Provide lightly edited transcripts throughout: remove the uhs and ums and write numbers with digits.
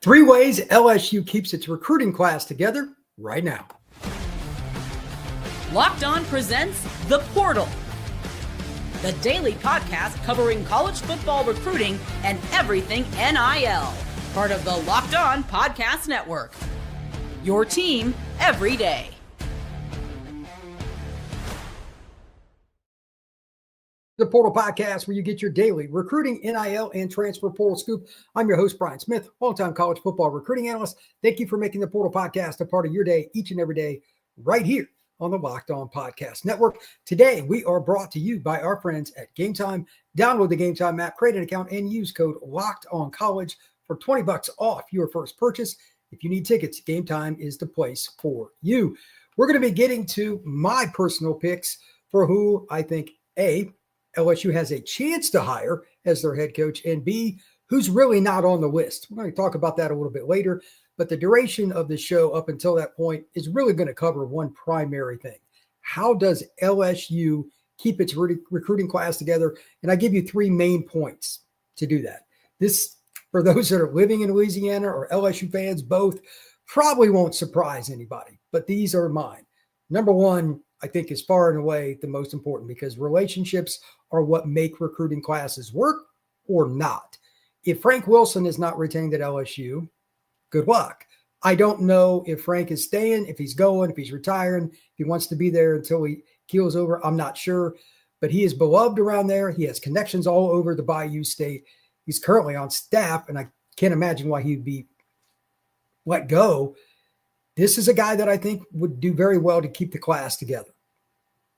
3 ways LSU keeps its recruiting class together right now. Locked On presents The Portal, the daily podcast covering college football recruiting and everything NIL. Part of the Locked On Podcast Network. Your team every day. The Portal Podcast, where you get your daily recruiting, NIL, and transfer portal scoop. I'm your host, Brian Smith, longtime college football recruiting analyst. Thank you for making the Portal Podcast a part of your day each and every day right here on the Locked On Podcast Network. Today, we are brought to you by our friends at Game Time. Download the Game Time app, create an account, and use code LOCKEDONCollege for $20 off your first purchase. If you need tickets, Game Time is the place for you. We're going to be getting to my personal picks for who I think, A, LSU has a chance to hire as their head coach, and B, who's really not on the list. We're going to talk about that a little bit later, but the duration of the show up until that point is really going to cover one primary thing. How does LSU keep its recruiting class together? And I give you 3 main points to do that. This, for those that are living in Louisiana or LSU fans, both, probably won't surprise anybody, but these are mine. Number one, I think, is far and away the most important, because relationships are what make recruiting classes work or not. If Frank Wilson is not retained at LSU, good luck. I don't know if Frank is staying, if he's going, if he's retiring, if he wants to be there until he keels over. I'm not sure, but he is beloved around there. He has connections all over the Bayou State. He's currently on staff, and I can't imagine why he'd be let go. This is a guy that I think would do very well to keep the class together.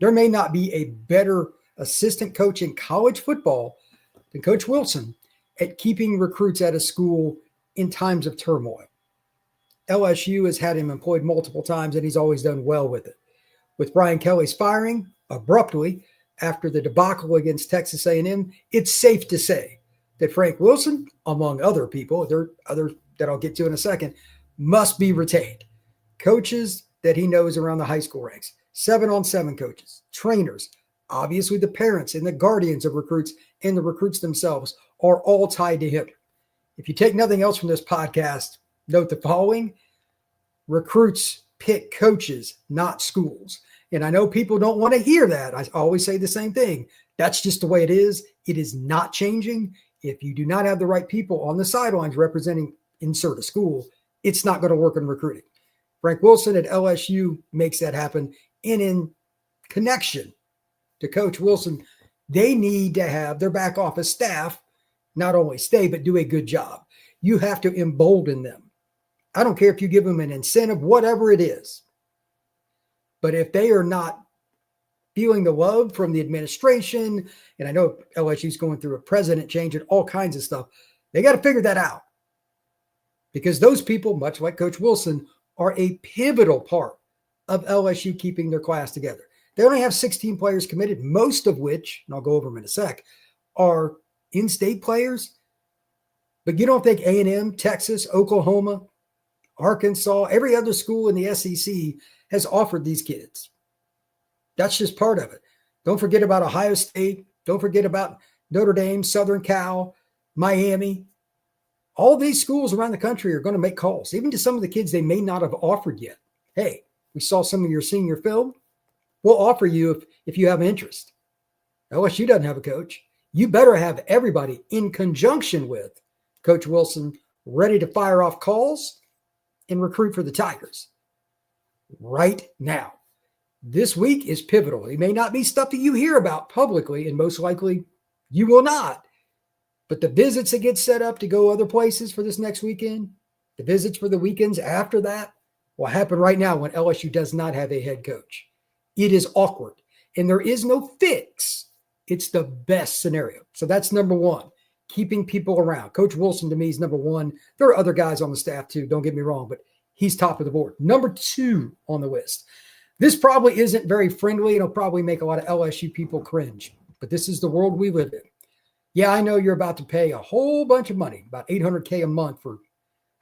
There may not be a better assistant coach in college football than Coach Wilson at keeping recruits at a school in times of turmoil. LSU has had him employed multiple times, and he's always done well with it. With Brian Kelly's firing abruptly after the debacle against Texas A&M, it's safe to say that Frank Wilson, among other people, there are others that I'll get to in a second, must be retained. Coaches that he knows around the high school ranks, 7-on-7 coaches, trainers, obviously the parents and the guardians of recruits and the recruits themselves are all tied to him. If you take nothing else from this podcast, note the following: recruits pick coaches, not schools. And I know people don't want to hear that. I always say the same thing. That's just the way it is. It is not changing. If you do not have the right people on the sidelines representing insert a school, it's not going to work in recruiting. Frank Wilson at LSU makes that happen. And in connection to Coach Wilson, they need to have their back office staff not only stay, but do a good job. You have to embolden them. I don't care if you give them an incentive, whatever it is. But if they are not feeling the love from the administration, and I know LSU's going through a president change and all kinds of stuff, they got to figure that out. Because those people, much like Coach Wilson, are a pivotal part of LSU keeping their class together. They only have 16 players committed, most of which, and I'll go over them in a sec, are in-state players. But you don't think A&M, Texas, Oklahoma, Arkansas, every other school in the SEC has offered these kids. That's just part of it. Don't forget about Ohio State. Don't forget about Notre Dame, Southern Cal, Miami. All these schools around the country are going to make calls, even to some of the kids they may not have offered yet. Hey, we saw some of your senior film. We'll offer you if you have interest. LSU doesn't have a coach. You better have everybody in conjunction with Coach Wilson ready to fire off calls and recruit for the Tigers right now. This week is pivotal. It may not be stuff that you hear about publicly, and most likely you will not. But the visits that get set up to go other places for this next weekend, the visits for the weekends after that, will happen right now when LSU does not have a head coach. It is awkward, and there is no fix. It's the best scenario. So that's number one, keeping people around. Coach Wilson, to me, is number one. There are other guys on the staff, too. Don't get me wrong, but he's top of the board. Number 2 on the list. This probably isn't very friendly. It'll probably make a lot of LSU people cringe, but this is the world we live in. Yeah, I know you're about to pay a whole bunch of money, about $800K a month for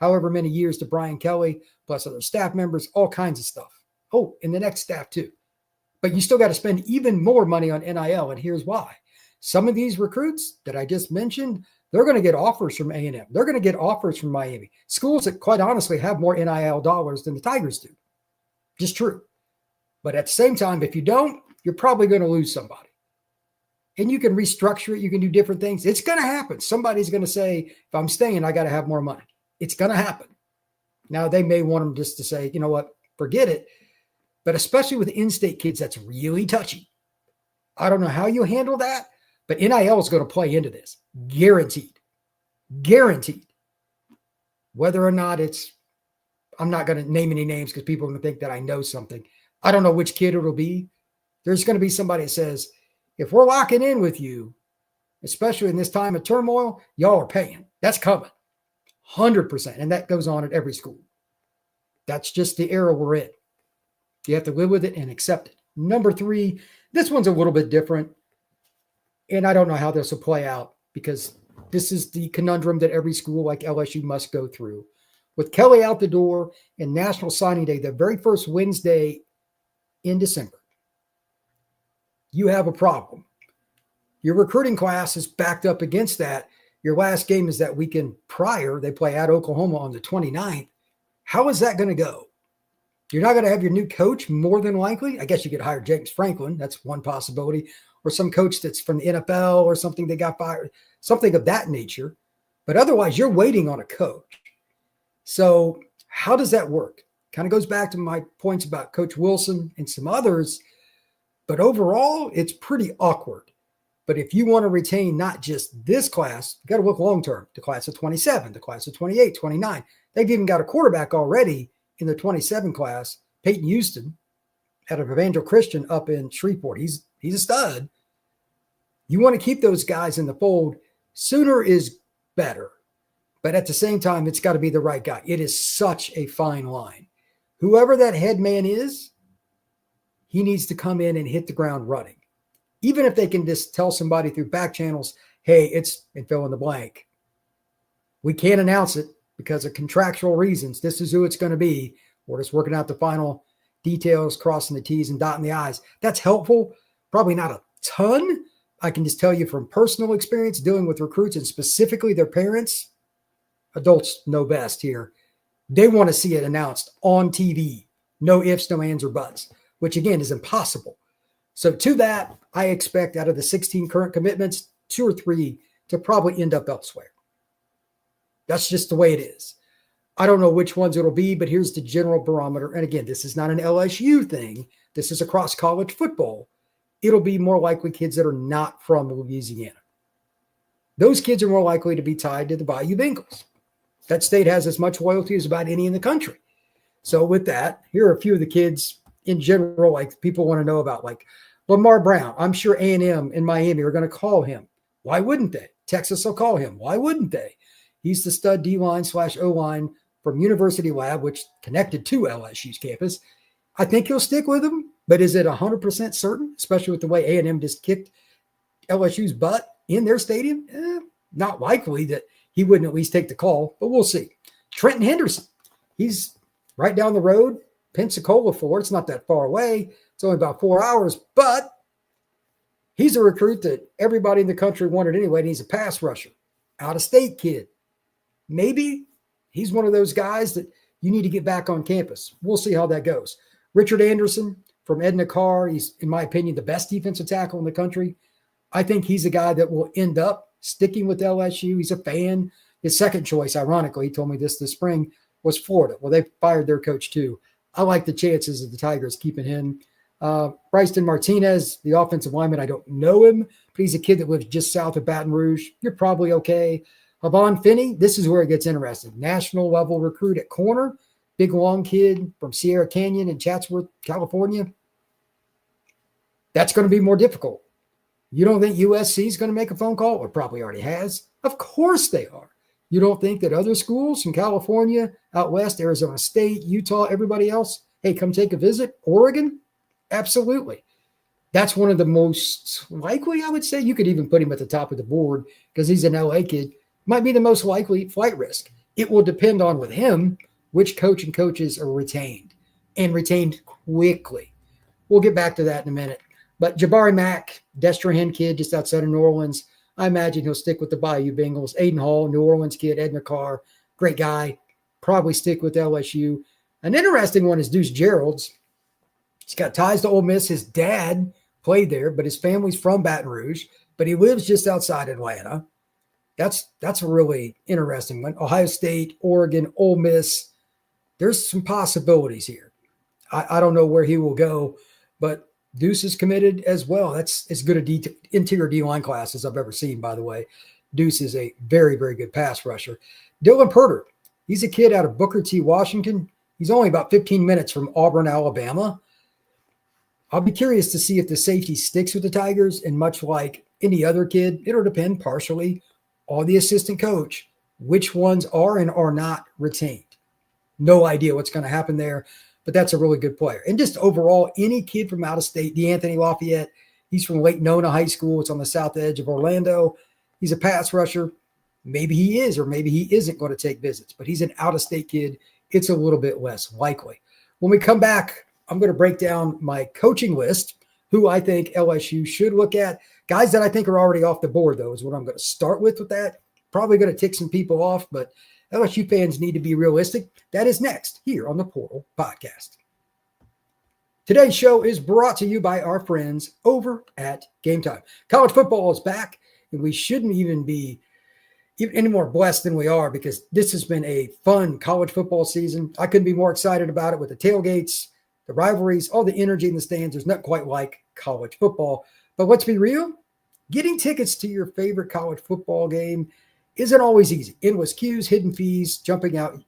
however many years to Brian Kelly, plus other staff members, all kinds of stuff. Oh, and the next staff too. But you still got to spend even more money on NIL, and here's why. Some of these recruits that I just mentioned They're going to get offers from A&M. They're going to get offers from Miami. Schools that, quite honestly, have more NIL dollars than the Tigers do. Just true. But at the same time, if you don't, you're probably going to lose somebody. And you can restructure it. You can do different things. It's going to happen. Somebody's going to say, if I'm staying, I got to have more money. It's going to happen. Now, they may want them just to say, you know what, forget it. But especially with in-state kids, that's really touchy. I don't know how you handle that, but NIL is going to play into this. Guaranteed. Guaranteed. Whether or not it's, I'm not going to name any names because people are going to think that I know something. I don't know which kid it'll be. There's going to be somebody that says, if we're locking in with you, especially in this time of turmoil, y'all are paying. That's coming. 100%. And that goes on at every school. That's just the era we're in. You have to live with it and accept it. Number 3, this one's a little bit different. And I don't know how this will play out because this is the conundrum that every school like LSU must go through. With Kelly out the door and National Signing Day, the very first Wednesday in December, you have a problem. Your recruiting class is backed up against that. Your last game is that weekend prior. They play at Oklahoma on the 29th. How is that going to go? You're not going to have your new coach more than likely. I guess you could hire James Franklin. That's one possibility. Or some coach that's from the NFL or something that got fired, something of that nature. But otherwise, you're waiting on a coach. So how does that work? Kind of goes back to my points about Coach Wilson and some others. But overall, it's pretty awkward. But if you want to retain not just this class, you got to look long-term. The class of 27, the class of 28, 29. They've even got a quarterback already in the 27 class, Peyton Houston, out of Evangel Christian up in Shreveport. He's a stud. You want to keep those guys in the fold. Sooner is better. But at the same time, it's got to be the right guy. It is such a fine line. Whoever that head man is, he needs to come in and hit the ground running. Even if they can just tell somebody through back channels, hey, it's and fill in the blank. We can't announce it because of contractual reasons. This is who it's going to be. We're just working out the final details, crossing the T's and dotting the I's. That's helpful. Probably not a ton. I can just tell you from personal experience dealing with recruits and specifically their parents. Adults know best here. They want to see it announced on TV. No ifs, no ands, or buts, which again is impossible. So to that, I expect out of the 16 current commitments, 2 or 3 to probably end up elsewhere. That's just the way it is. I don't know which ones it'll be, but here's the general barometer. And again, this is not an LSU thing. This is across college football. It'll be more likely kids that are not from Louisiana. Those kids are more likely to be tied to the Bayou Bengals. That state has as much loyalty as about any in the country. So with that, here are a few of the kids in general, like people want to know about, like Lamar Brown. I'm sure A&M in Miami are going to call him. Why wouldn't they? Texas will call him. Why wouldn't they? He's the stud D-line/O-line from University Lab, which connected to LSU's campus. I think he'll stick with him, but is it 100% certain, especially with the way A&M just kicked LSU's butt in their stadium? Not likely that he wouldn't at least take the call, but we'll see. Trenton Henderson, he's right down the road, Pensacola, Florida. It's not that far away. It's only about 4 hours, but he's a recruit that everybody in the country wanted anyway, and he's a pass rusher, out-of-state kid. Maybe he's one of those guys that you need to get back on campus. We'll see how that goes. Richard Anderson from Edna Carr, he's, in my opinion, the best defensive tackle in the country. I think he's a guy that will end up sticking with LSU. He's a fan. His second choice, ironically, he told me this spring, was Florida. Well, they fired their coach too. I like the chances of the Tigers keeping him. Bryson Martinez, the offensive lineman, I don't know him, but he's a kid that lives just south of Baton Rouge. You're probably okay. Havon Finney, this is where it gets interesting. National level recruit at corner, big long kid from Sierra Canyon in Chatsworth, California. That's going to be more difficult. You don't think USC is going to make a phone call? Or probably already has. Of course they are. You don't think that other schools from California, out west, Arizona State, Utah, everybody else, hey, come take a visit? Oregon? Absolutely. That's one of the most likely, I would say. You could even put him at the top of the board because he's an LA kid. Might be the most likely flight risk. It will depend on with him which coach and coaches are retained and retained quickly. We'll get back to that in a minute. But Jabari Mack, Destrehan kid just outside of New Orleans, I imagine he'll stick with the Bayou Bengals. Aiden Hall, New Orleans kid, Edna Carr, great guy. Probably stick with LSU. An interesting one is Deuce Gerald's. He's got ties to Ole Miss. His dad played there, but his family's from Baton Rouge, but he lives just outside Atlanta. That's a really interesting one. Ohio State, Oregon, Ole Miss. There's some possibilities here. I don't know where he will go, but Deuce is committed as well. That's as good a interior D-line class as I've ever seen, by the way. Deuce is a very, very good pass rusher. Dylan Purter, he's a kid out of Booker T, Washington. He's only about 15 minutes from Auburn, Alabama. I'll be curious to see if the safety sticks with the Tigers, and much like any other kid, it'll depend partially on the assistant coach, which ones are and are not retained. No idea what's going to happen there, but that's a really good player. And just overall, any kid from out of state, DeAnthony Lafayette, he's from Lake Nona High School. It's on the south edge of Orlando. He's a pass rusher. Maybe he is, or maybe he isn't going to take visits, but he's an out-of-state kid. It's a little bit less likely. When we come back, I'm going to break down my coaching list, who I think LSU should look at. Guys that I think are already off the board, though, is what I'm going to start with that. Probably going to tick some people off, but LSU fans need to be realistic. That is next here on the Portal Podcast. Today's show is brought to you by our friends over at Game Time. College football is back, and we shouldn't even be any more blessed than we are, because this has been a fun college football season. I couldn't be more excited about it with the tailgates, the rivalries, all the energy in the stands. There's not quite like college football. But let's be real, getting tickets to your favorite college football game isn't always easy. Endless queues, hidden fees, jumping out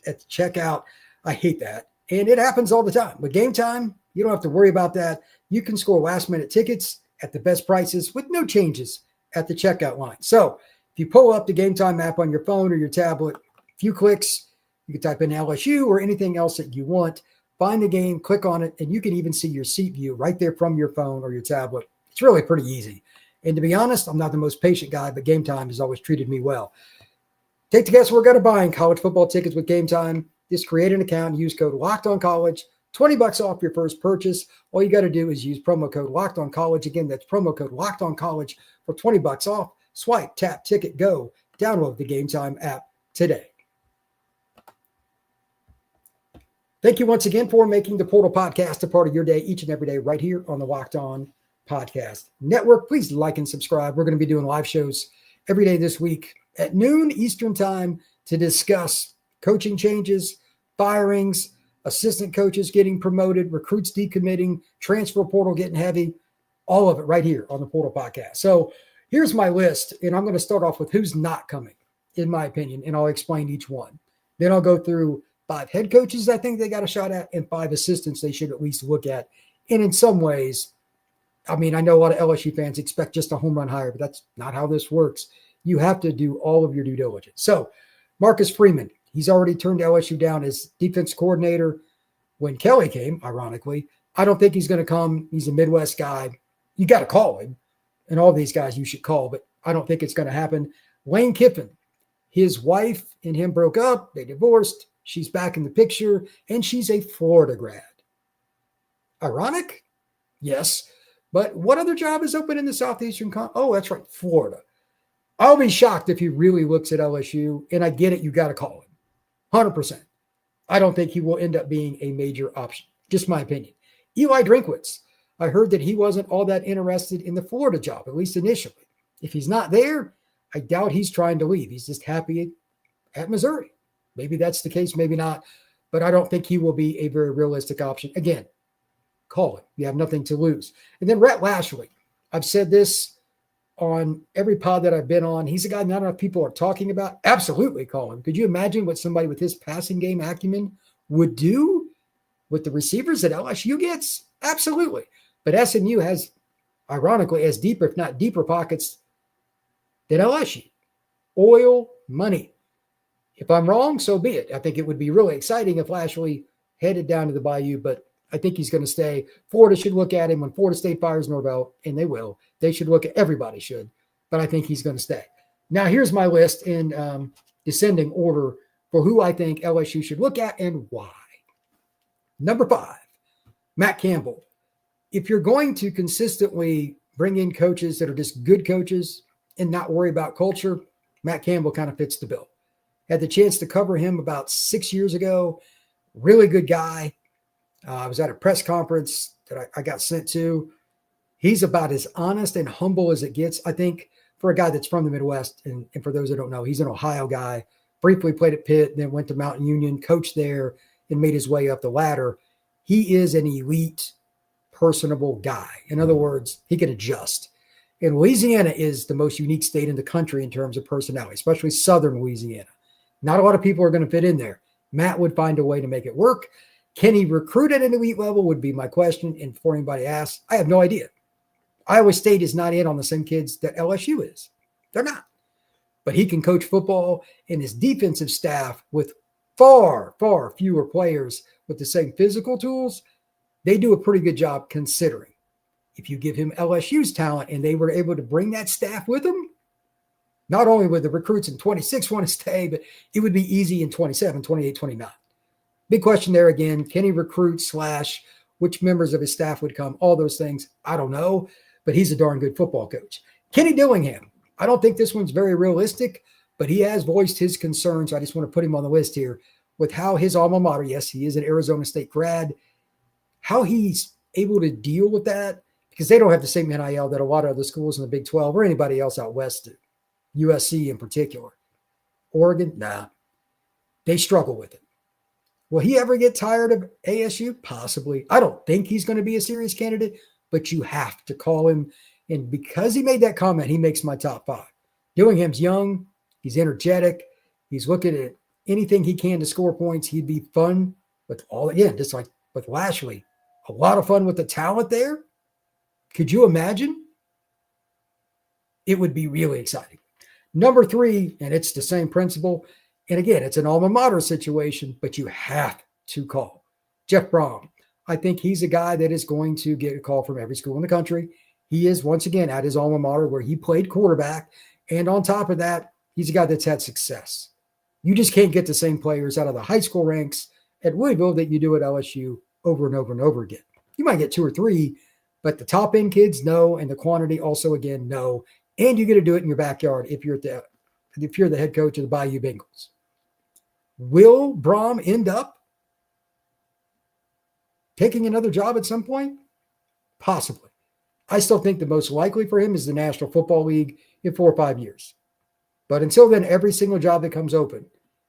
at the checkout. I hate that. And it happens all the time. With Game Time, you don't have to worry about that. You can score last-minute tickets at the best prices with no changes at the checkout line. So if you pull up the Game Time app on your phone or your tablet, a few clicks, you can type in LSU or anything else that you want. Find the game, click on it, and you can even see your seat view right there from your phone or your tablet. It's really pretty easy. And to be honest, I'm not the most patient guy, but Game Time has always treated me well. Take the guesswork out of buying college football tickets with Game Time. Just create an account and use code LOCKEDONCollege, $20 off your first purchase. All you got to do is use promo code LOCKEDONCollege. Again, that's promo code LOCKEDONCollege for $20 off. Swipe, tap, ticket, go. Download the Game Time app today. Thank you once again for making the Portal Podcast a part of your day each and every day right here on the Locked On Podcast Network. Please like and subscribe. We're going to be doing live shows every day this week at noon Eastern time to discuss coaching changes, firings, assistant coaches getting promoted, recruits decommitting, transfer portal getting heavy, all of it right here on the Portal Podcast. So here's my list, and I'm going to start off with who's not coming, in my opinion, and I'll explain each one. Then I'll go through 5 head coaches I think they got a shot at, and 5 assistants they should at least look at. And in some ways, I mean, I know a lot of LSU fans expect just a home run hire, but that's not how this works. You have to do all of your due diligence. So Marcus Freeman, he's already turned LSU down as defense coordinator when Kelly came, ironically. I don't think he's going to come. He's a Midwest guy. You got to call him. And all these guys you should call, but I don't think it's going to happen. Lane Kiffin, his wife and him broke up. They divorced. She's back in the picture, and she's a Florida grad. Ironic? Yes. But what other job is open in the Southeastern Oh, that's right, Florida. I'll be shocked if he really looks at LSU, and I get it, you got to call him. 100%. I don't think he will end up being a major option. Just my opinion. Eli Drinkwitz. I heard that he wasn't all that interested in the Florida job, at least initially. If he's not there, I doubt he's trying to leave. He's just happy at Missouri. Maybe that's the case, maybe not. But I don't think he will be a very realistic option. Again, call him. You have nothing to lose. And then Rhett Lashley. I've said this on every pod that I've been on. He's a guy not enough people are talking about. Absolutely call him. Could you imagine what somebody with his passing game acumen would do with the receivers that LSU gets? Absolutely. But SMU has, ironically, as deeper, if not deeper pockets than LSU. Oil money. If I'm wrong, so be it. I think it would be really exciting if Lashley headed down to the Bayou, but I think he's going to stay. Florida should look at him when Florida State fires Norvell, and they will. They should look at, everybody should, but I think he's going to stay. Now, here's my list in descending order for who I think LSU should look at and why. Number 5, Matt Campbell. If you're going to consistently bring in coaches that are just good coaches, and not worry about culture, Matt Campbell kind of fits the bill. Had the chance to cover him about 6 years ago. Really good guy. I was at a press conference that I got sent to. He's about as honest and humble as it gets, I think, for a guy that's from the Midwest. And for those that don't know, he's an Ohio guy. Briefly played at Pitt, then went to Mountain Union, coached there, and made his way up the ladder. He is an elite, personable guy. In other words, he can adjust. And Louisiana is the most unique state in the country in terms of personality, especially Southern Louisiana. Not a lot of people are going to fit in there. Matt would find a way to make it work. Can he recruit at an elite level would be my question. And before anybody asks, I have no idea. Iowa State is not in on the same kids that LSU is. They're not. But he can coach football, and his defensive staff with far, far fewer players with the same physical tools, they do a pretty good job considering. If you give him LSU's talent and they were able to bring that staff with them, not only would the recruits in 26 want to stay, but it would be easy in 27, 28, 29. Big question there again. Can he recruit / which members of his staff would come? All those things. I don't know, but he's a darn good football coach. Kenny Dillingham. I don't think this one's very realistic, but he has voiced his concerns. I just want to put him on the list here with how his alma mater, yes, he is an Arizona State grad, how he's able to deal with that because they don't have the same NIL that a lot of other schools in the Big 12 or anybody else out west do. USC in particular. Oregon, nah. They struggle with it. Will he ever get tired of ASU? Possibly. I don't think he's going to be a serious candidate, but you have to call him. And because he made that comment, he makes my top 5. Dillingham's young. He's energetic. He's looking at anything he can to score points. He'd be fun with all, again, just like with Lashley, a lot of fun with the talent there. Could you imagine? It would be really exciting. Number 3, and it's the same principle. And again, it's an alma mater situation, but you have to call Jeff Brom. I think he's a guy that is going to get a call from every school in the country. He is, once again, at his alma mater where he played quarterback. And on top of that, he's a guy that's had success. You just can't get the same players out of the high school ranks at Louisville that you do at LSU over and over and over again. You might get 2 or 3, but the top end kids, no. And the quantity also, again, no. And you get to do it in your backyard if you're the head coach of the Bayou Bengals. Will Brom end up taking another job at some point? Possibly. I still think the most likely for him is the National Football League in 4 or 5 years. But until then, every single job that comes open,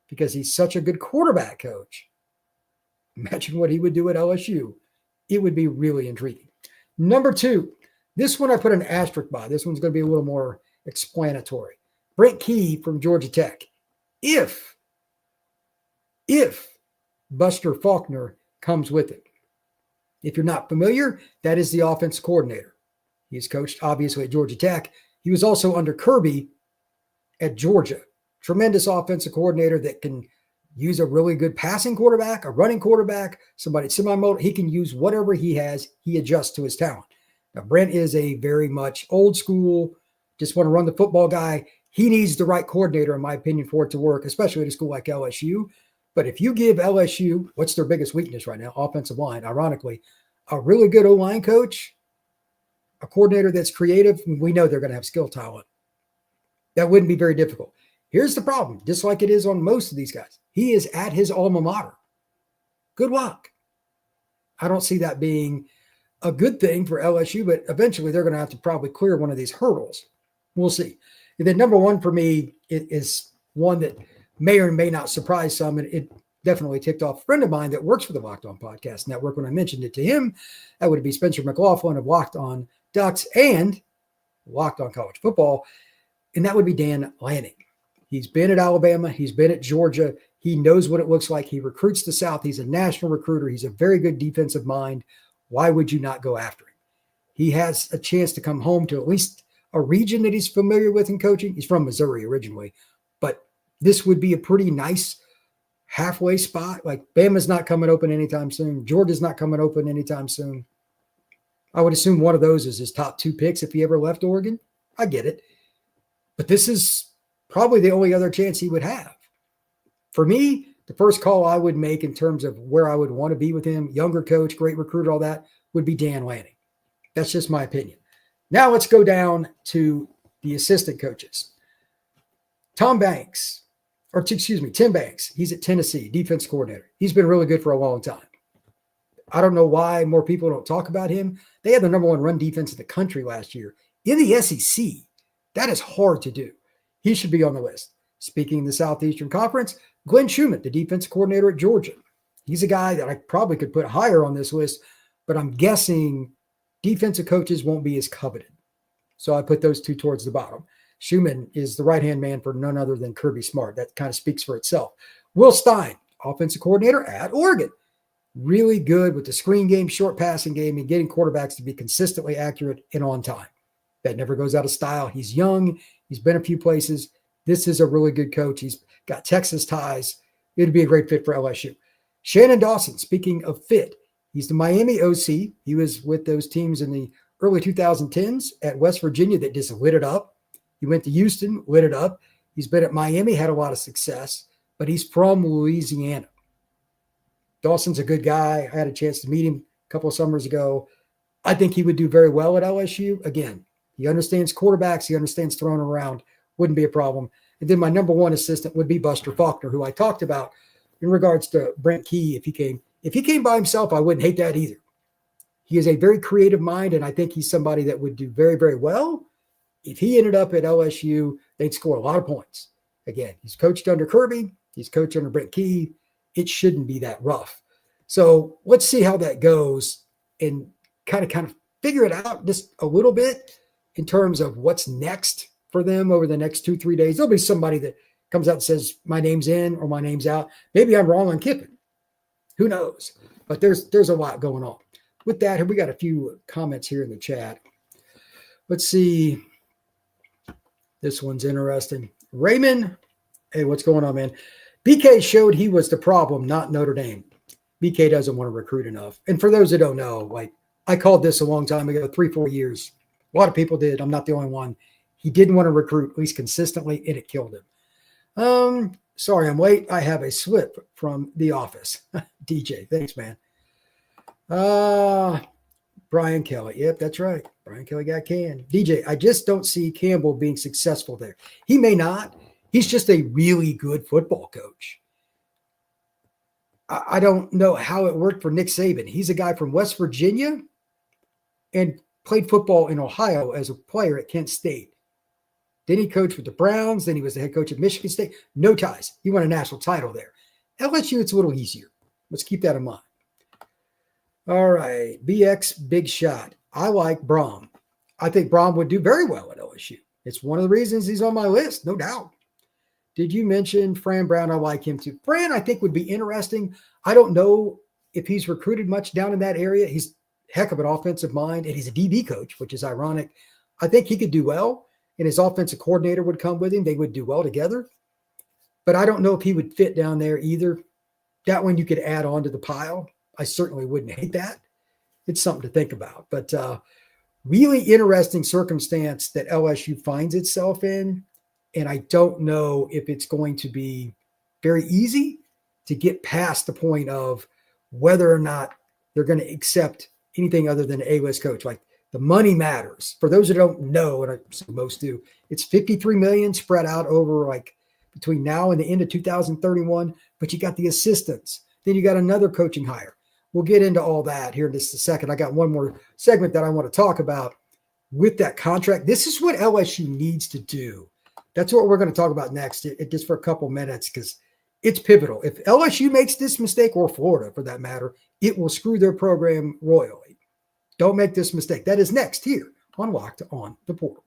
because he's such a good quarterback coach, imagine what he would do at LSU. It would be really intriguing. Number 2, this one I put an asterisk by. This one's going to be a little more explanatory. Brent Key from Georgia Tech. If Buster Faulkner comes with it. If you're not familiar, that is the offense coordinator. He's coached, obviously, at Georgia Tech. He was also under Kirby at Georgia. Tremendous offensive coordinator that can use a really good passing quarterback, a running quarterback, somebody semi-mobile. He can use whatever he has. He adjusts to his talent. Now, Brent is a very much old school, just want to run the football guy. He needs the right coordinator, in my opinion, for it to work, especially at a school like LSU. But if you give LSU, what's their biggest weakness right now? Offensive line, ironically, a really good O-line coach, a coordinator that's creative, we know they're going to have skill talent. That wouldn't be very difficult. Here's the problem, just like it is on most of these guys. He is at his alma mater. Good luck. I don't see that being a good thing for LSU, but eventually they're going to have to probably clear one of these hurdles. We'll see. And then number 1 for me, it is one that may or may not surprise some, and it definitely ticked off a friend of mine that works for the Locked On Podcast Network. When I mentioned it to him, that would be Spencer McLaughlin of Locked On Ducks and Locked On College Football, and that would be Dan Lanning. He's been at Alabama. He's been at Georgia. He knows what it looks like. He recruits the South. He's a national recruiter. He's a very good defensive mind. Why would you not go after him? He has a chance to come home to at least a region that he's familiar with in coaching. He's from Missouri originally, but this would be a pretty nice halfway spot. Like Bama's not coming open anytime soon. Georgia's not coming open anytime soon. I would assume one of those is his top 2 picks if he ever left Oregon. I get it. But this is probably the only other chance he would have. For me, the first call I would make in terms of where I would want to be with him, younger coach, great recruiter, all that, would be Dan Lanning. That's just my opinion. Now let's go down to the assistant coaches. Tim Banks. He's at Tennessee, defense coordinator. He's been really good for a long time. I don't know why more people don't talk about him. They had the number one run defense in the country last year. In the SEC, that is hard to do. He should be on the list. Speaking in the Southeastern Conference, Glenn Schumann, the defense coordinator at Georgia. He's a guy that I probably could put higher on this list, but I'm guessing defensive coaches won't be as coveted. So I put those two towards the bottom. Schumann is the right-hand man for none other than Kirby Smart. That kind of speaks for itself. Will Stein, offensive coordinator at Oregon. Really good with the screen game, short passing game, and getting quarterbacks to be consistently accurate and on time. That never goes out of style. He's young. He's been a few places. This is a really good coach. He's got Texas ties. It'd be a great fit for LSU. Shannon Dawson, speaking of fit, he's the Miami OC. He was with those teams in the early 2010s at West Virginia that just lit it up. He went to Houston, lit it up. He's been at Miami, had a lot of success, but he's from Louisiana. Dawson's a good guy. I had a chance to meet him a couple of summers ago. I think he would do very well at LSU. Again, he understands quarterbacks. He understands throwing around. Wouldn't be a problem. And then my number one assistant would be Buster Faulkner, who I talked about in regards to Brent Key. If he came by himself, I wouldn't hate that either. He is a very creative mind, and I think he's somebody that would do very, very well. If he ended up at LSU, they'd score a lot of points. Again, he's coached under Kirby. He's coached under Brent Key. It shouldn't be that rough. So let's see how that goes and kind of figure it out just a little bit in terms of what's next for them over the next 2-3 days. There'll be somebody that comes out and says, my name's in or my name's out. Maybe I'm wrong on Kiffin. Who knows? But there's a lot going on. With that, we got a few comments here in the chat. Let's see. This one's interesting. Raymond, hey, what's going on, man? BK showed he was the problem, not Notre Dame. BK doesn't want to recruit enough. And for those that don't know, I called this a long time ago, 3-4 years. A lot of people did. I'm not the only one. He didn't want to recruit, at least consistently, and it killed him. Sorry, I'm late. I have a slip from the office. DJ, thanks, man. Brian Kelly. Yep, that's right. Brian Kelly got canned. DJ, I just don't see Campbell being successful there. He may not. He's just a really good football coach. I don't know how it worked for Nick Saban. He's a guy from West Virginia and played football in Ohio as a player at Kent State. Then he coached with the Browns. Then he was the head coach at Michigan State. No ties. He won a national title there. LSU, it's a little easier. Let's keep that in mind. All right. BX, big shot. I like Brom. I think Brom would do very well at LSU. It's one of the reasons he's on my list, no doubt. Did you mention Fran Brown? I like him too. Fran, I think, would be interesting. I don't know if he's recruited much down in that area. He's a heck of an offensive mind, and he's a DB coach, which is ironic. I think he could do well, and his offensive coordinator would come with him. They would do well together. But I don't know if he would fit down there either. That one you could add on to the pile. I certainly wouldn't hate that. It's something to think about. But really interesting circumstance that LSU finds itself in. And I don't know if it's going to be very easy to get past the point of whether or not they're going to accept anything other than an A-list coach. Like, the money matters. For those that don't know, and I assume most do, it's $53 million spread out over between now and the end of 2031. But you got the assistants. Then you got another coaching hire. We'll get into all that here in just a second. I got one more segment that I want to talk about with that contract. This is what LSU needs to do. That's what we're going to talk about next, just for a couple minutes, because it's pivotal. If LSU makes this mistake, or Florida for that matter, it will screw their program royally. Don't make this mistake. That is next here on Locked On the Portal.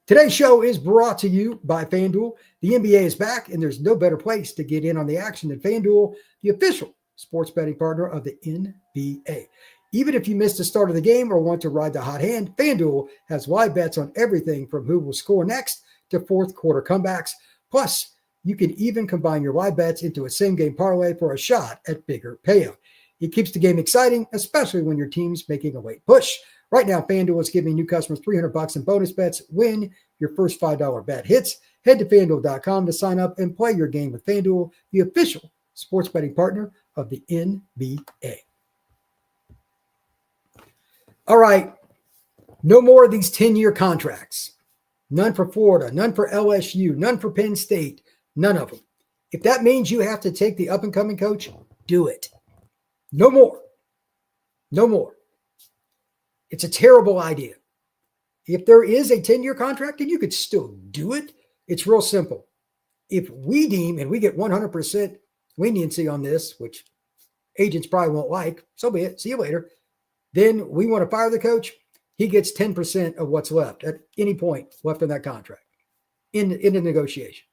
Today's show is brought to you by FanDuel. The NBA is back, and there's no better place to get in on the action than FanDuel, the official sports betting partner of the NBA. Even if you missed the start of the game or want to ride the hot hand, FanDuel has live bets on everything from who will score next to fourth quarter comebacks. Plus, you can even combine your live bets into a same-game parlay for a shot at bigger payout. It keeps the game exciting, especially when your team's making a late push. Right now, FanDuel is giving new customers $300 in bonus bets when your first $5 bet hits. Head to FanDuel.com to sign up and play your game with FanDuel, the official sports betting partner of the NBA. All right, no more of these 10-year contracts. none for Florida, none for LSU, none for Penn State, none of them. If that means you have to take the up-and-coming coach, do it. No more. No more. It's a terrible idea. If there is a 10-year contract, and you could still do it, it's real simple. If we deem, and we get 100% leniency on this, which agents probably won't like, so be it, see you later, then we want to fire the coach, he gets 10% of what's left at any point left in that contract in the negotiation.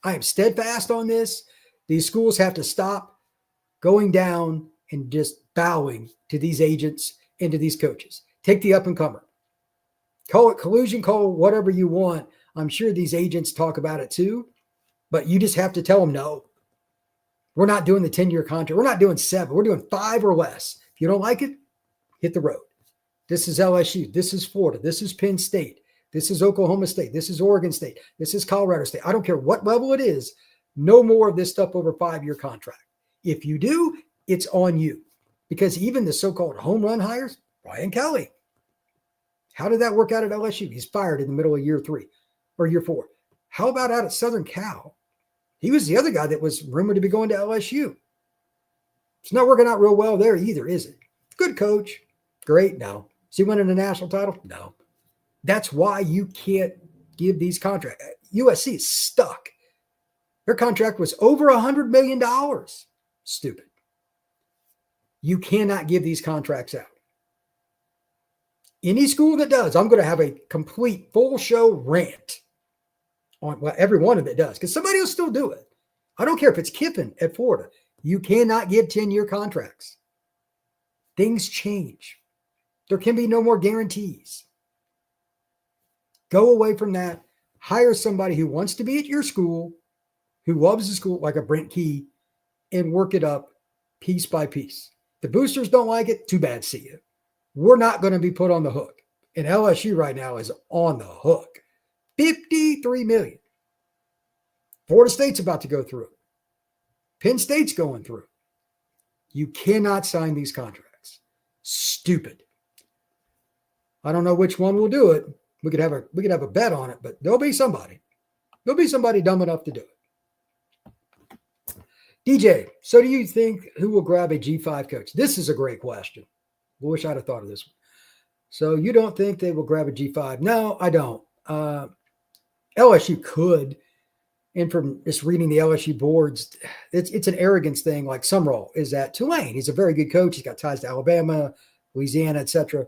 I am steadfast on this. These schools have to stop going down and just bowing to these agents and to these coaches. Take the up-and-comer. Call it collusion, call it whatever you want. I'm sure these agents talk about it too, but you just have to tell them, no, we're not doing the 10-year contract. We're not doing 7. We're doing 5 or less. If you don't like it, hit the road. This is LSU. This is Florida. This is Penn State. This is Oklahoma State. This is Oregon State. This is Colorado State. I don't care what level it is. No more of this stuff over 5-year contract. If you do, it's on you. Because even the so-called home run hires, Brian Kelly. How did that work out at LSU? He's fired in the middle of year 3 or year 4. How about out at Southern Cal? He was the other guy that was rumored to be going to LSU. It's not working out real well there either, is it? Good coach. Great. No. Is he winning a national title? No. That's why you can't give these contracts. USC is stuck. Their contract was over $100 million. Stupid. You cannot give these contracts out. Any school that does, I'm going to have a complete full show rant on what every one of it does, because somebody will still do it. I don't care if it's Kiffin at Florida. You cannot give 10-year contracts. Things change. There can be no more guarantees. Go away from that. Hire somebody who wants to be at your school, who loves the school, like a Brent Key, and work it up piece by piece. The boosters don't like it. Too bad, see you. We're not going to be put on the hook. And LSU right now is on the hook. $53 million. Florida State's about to go through it. Penn State's going through it. You cannot sign these contracts. Stupid. I don't know which one will do it. We could have a bet on it, but there'll be somebody. There'll be somebody dumb enough to do it. DJ, so do you think who will grab a G5 coach? This is a great question. I wish I'd have thought of this one. So you don't think they will grab a G5? No, I don't. LSU could. And from just reading the LSU boards, it's an arrogance thing, like Sumrall is at Tulane. He's a very good coach. He's got ties to Alabama, Louisiana, etc.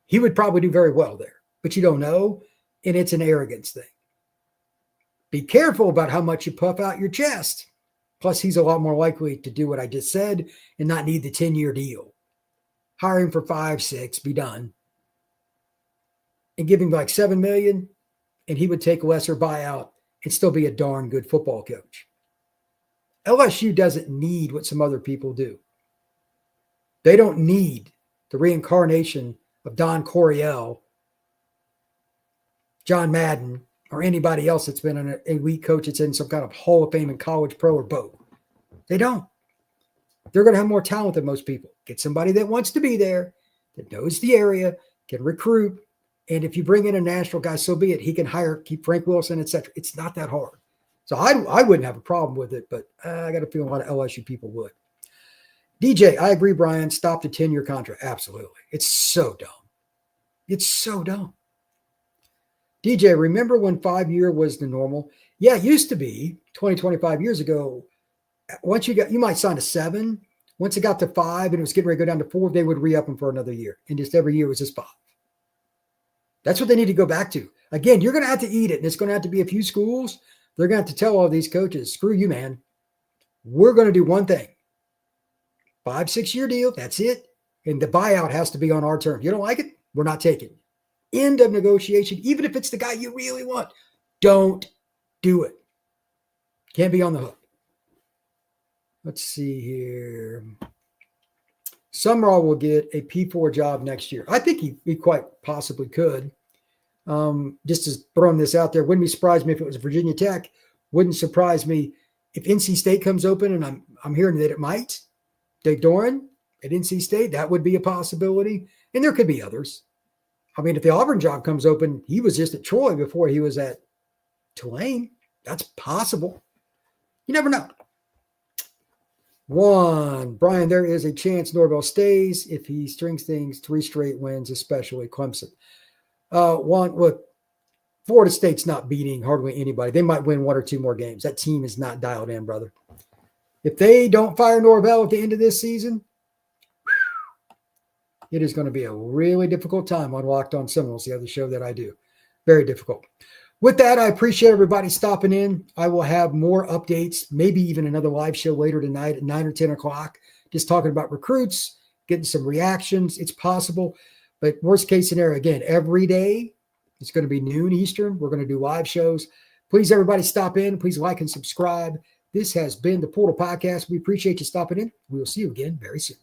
He would probably do very well there, but you don't know, and it's an arrogance thing. Be careful about how much you puff out your chest. Plus, he's a lot more likely to do what I just said and not need the 10-year deal. Hire him for 5, 6, be done. And give him like $7 million, and he would take a lesser buyout and still be a darn good football coach. LSU doesn't need what some other people do. They don't need the reincarnation of Don Coryell, John Madden, or anybody else that's been an elite coach that's in some kind of Hall of Fame in college, pro, or both. They don't. They're going to have more talent than most people. Get somebody that wants to be there, that knows the area, can recruit, and if you bring in a national guy, so be it. He can keep Frank Wilson, etc. It's not that hard. So I wouldn't have a problem with it, but I got a feeling a lot of LSU people would. DJ, I agree, Brian. Stop the 10-year contract. Absolutely. It's so dumb. It's so dumb. DJ, remember when 5-year was the normal? Yeah, it used to be 20, 25 years ago. Once you might sign a 7. Once it got to 5 and it was getting ready to go down to 4, they would re-up them for another year. And just every year was just 5. That's what they need to go back to. Again, you're going to have to eat it. And it's going to have to be a few schools. They're going to have to tell all these coaches, screw you, man. We're going to do one thing. 5, 6-year deal. That's it. And the buyout has to be on our terms. You don't like it? We're not taking it. End of negotiation. Even if it's the guy you really want, don't do it. Can't be on the hook. Let's see here. Sumrall will get a P4 job next year. I think he quite possibly could. Just as throwing this out there, wouldn't be surprised me if it was Virginia Tech. Wouldn't surprise me if NC State comes open, and I'm hearing that it might. Dave Doran at NC State, that would be a possibility. And there could be others. I mean, if the Auburn job comes open, he was just at Troy before he was at Tulane. That's possible. You never know. Brian, there is a chance Norvell stays if he strings things 3 straight wins, especially Clemson. Look, Florida State's not beating hardly anybody. They might win 1 or 2 more games. That team is not dialed in, brother. If they don't fire Norvell at the end of this season, it is going to be a really difficult time on Locked On Seminoles, the other show that I do. Very difficult. With that, I appreciate everybody stopping in. I will have more updates, maybe even another live show later tonight at 9 or 10 o'clock, just talking about recruits, getting some reactions. It's possible. But worst case scenario, again, every day, it's going to be noon Eastern. We're going to do live shows. Please, everybody, stop in. Please like and subscribe. This has been the Portal Podcast. We appreciate you stopping in. We will see you again very soon.